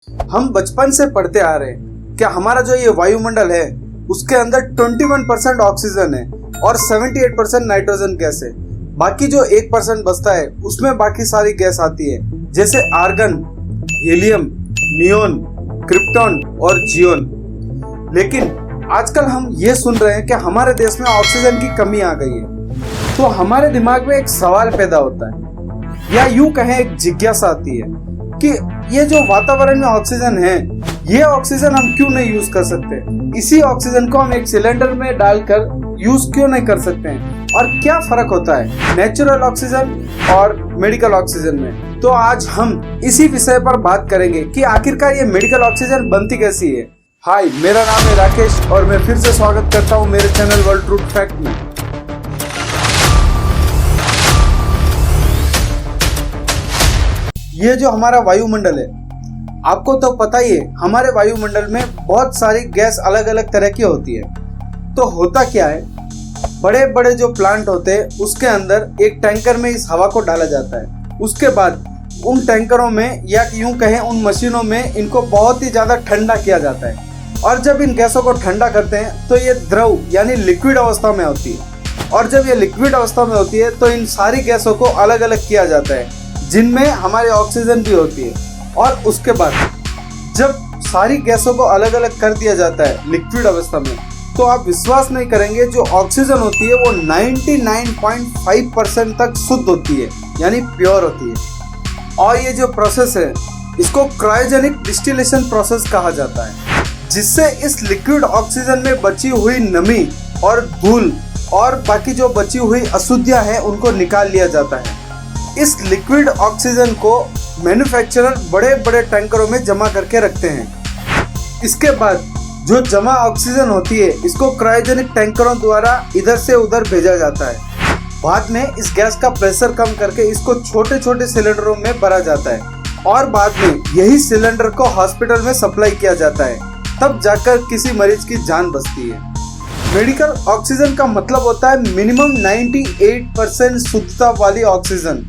हम बचपन से पढ़ते आ रहे हैं कि हमारा जो ये वायुमंडल है उसके अंदर 21% ऑक्सीजन है और 78% नाइट्रोजन गैस है। बाकी जो 1% बचता है उसमें बाकी सारी गैस आती है, जैसे आर्गन, हीलियम, नियोन, क्रिप्टॉन और जियोन। लेकिन आजकल हम ये सुन रहे हैं कि हमारे देश में ऑक्सीजन की कमी आ गई है। तो हमारे दिमाग में एक सवाल पैदा होता है, या यूं कहें एक जिज्ञासा आती है कि ये जो वातावरण में ऑक्सीजन है, ये ऑक्सीजन हम क्यों नहीं यूज कर सकते? इसी ऑक्सीजन को हम एक सिलेंडर में डालकर यूज क्यों नहीं कर सकते हैं? और क्या फर्क होता है नेचुरल ऑक्सीजन और मेडिकल ऑक्सीजन में? तो आज हम इसी विषय पर बात करेंगे कि आखिरकार ये मेडिकल ऑक्सीजन बनती कैसी है। हाय, मेरा नाम है राकेश और मैं फिर से स्वागत करता हूँ मेरे चैनल वर्ल्ड ट्रूथ फैक्ट में। ये जो हमारा वायुमंडल है, आपको तो पता ही है, हमारे वायुमंडल में बहुत सारी गैस अलग अलग तरह की होती है। तो होता क्या है, बड़े बड़े जो प्लांट होते हैं उसके अंदर एक टैंकर में इस हवा को डाला जाता है। उसके बाद उन टैंकरों में या यूं कहें उन मशीनों में इनको बहुत ही ज़्यादा ठंडा किया जाता है। और जब इन गैसों को ठंडा करते हैं तो ये द्रव यानी लिक्विड अवस्था में होती है। और जब ये लिक्विड अवस्था में होती है तो इन सारी गैसों को अलग अलग किया जाता है, जिनमें हमारी ऑक्सीजन भी होती है। और उसके बाद जब सारी गैसों को अलग अलग कर दिया जाता है लिक्विड अवस्था में, तो आप विश्वास नहीं करेंगे, जो ऑक्सीजन होती है वो 99.5% तक शुद्ध होती है, यानी प्योर होती है। और ये जो प्रोसेस है इसको क्रायोजेनिक डिस्टिलेशन प्रोसेस कहा जाता है, जिससे इस लिक्विड ऑक्सीजन में बची हुई नमी और धूल और बाकी जो बची हुई अशुद्धियां हैं उनको निकाल लिया जाता है। इस लिक्विड ऑक्सीजन को मैन्युफैक्चरर बड़े बड़े टैंकरों में जमा करके रखते हैं। इसके बाद जो जमा ऑक्सीजन होती है इसको क्रायोजेनिक टैंकरों द्वारा इधर से उधर भेजा जाता है। बाद में इस गैस का प्रेशर कम करके इसको छोटे छोटे सिलेंडरों में भरा जाता है और बाद में यही सिलेंडर को हॉस्पिटल में सप्लाई किया जाता है, तब जाकर किसी मरीज की जान बचती है। मेडिकल ऑक्सीजन का मतलब होता है मिनिमम 98% शुद्धता वाली ऑक्सीजन।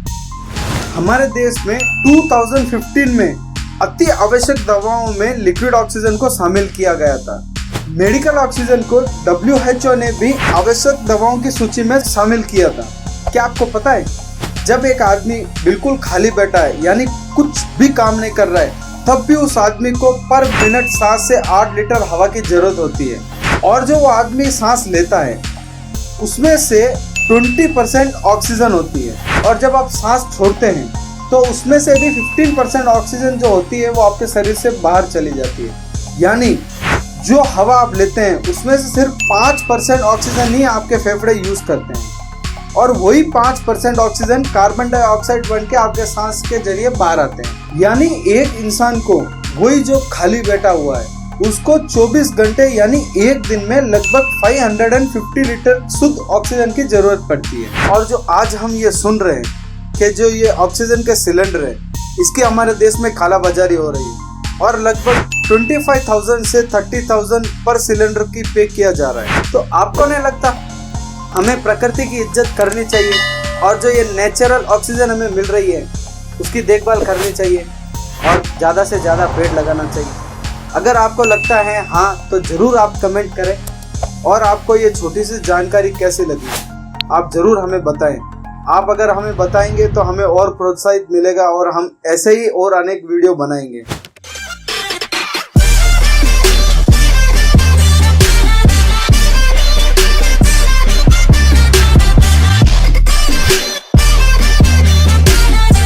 हमारे देश में 2015 में अति आवश्यक दवाओं में लिक्विड ऑक्सीजन को शामिल किया गया था। मेडिकल ऑक्सीजन को WHO ने भी आवश्यक दवाओं की सूची में शामिल किया था। क्या आपको पता है, जब एक आदमी बिल्कुल खाली बैठा है यानी कुछ भी काम नहीं कर रहा है, तब भी उस आदमी को पर मिनट 7 से 8 लीटर हवा की जरूरत होती है। और जो वो आदमी सांस लेता है उसमें से 20% ऑक्सीजन होती है। और जब आप सांस छोड़ते हैं तो उसमें से भी 15% ऑक्सीजन जो होती है वो आपके शरीर से बाहर चली जाती है। यानी जो हवा आप लेते हैं उसमें से सिर्फ 5% ऑक्सीजन ही आपके फेफड़े यूज करते हैं, और वही 5% ऑक्सीजन कार्बन डाइऑक्साइड बन के आपके सांस के जरिए बाहर आते हैं। यानी एक इंसान को, वही जो खाली बैठा हुआ है, उसको 24 घंटे यानी एक दिन में लगभग 550 लीटर शुद्ध ऑक्सीजन की जरूरत पड़ती है। और जो आज हम ये सुन रहे हैं कि जो ये ऑक्सीजन के सिलेंडर है, इसकी हमारे देश में कालाबाजारी हो रही है और लगभग 25,000 से 30,000 पर सिलेंडर की पे किया जा रहा है। तो आपको नहीं लगता हमें प्रकृति की इज्जत करनी चाहिए और जो ये नेचुरल ऑक्सीजन हमें मिल रही है उसकी देखभाल करनी चाहिए और ज़्यादा से ज़्यादा पेड़ लगाना चाहिए? अगर आपको लगता है हाँ, तो ज़रूर आप कमेंट करें। और आपको ये छोटी सी जानकारी कैसी लगी आप ज़रूर हमें बताएं। आप अगर हमें बताएंगे तो हमें और प्रोत्साहित मिलेगा और हम ऐसे ही और अनेक वीडियो बनाएंगे।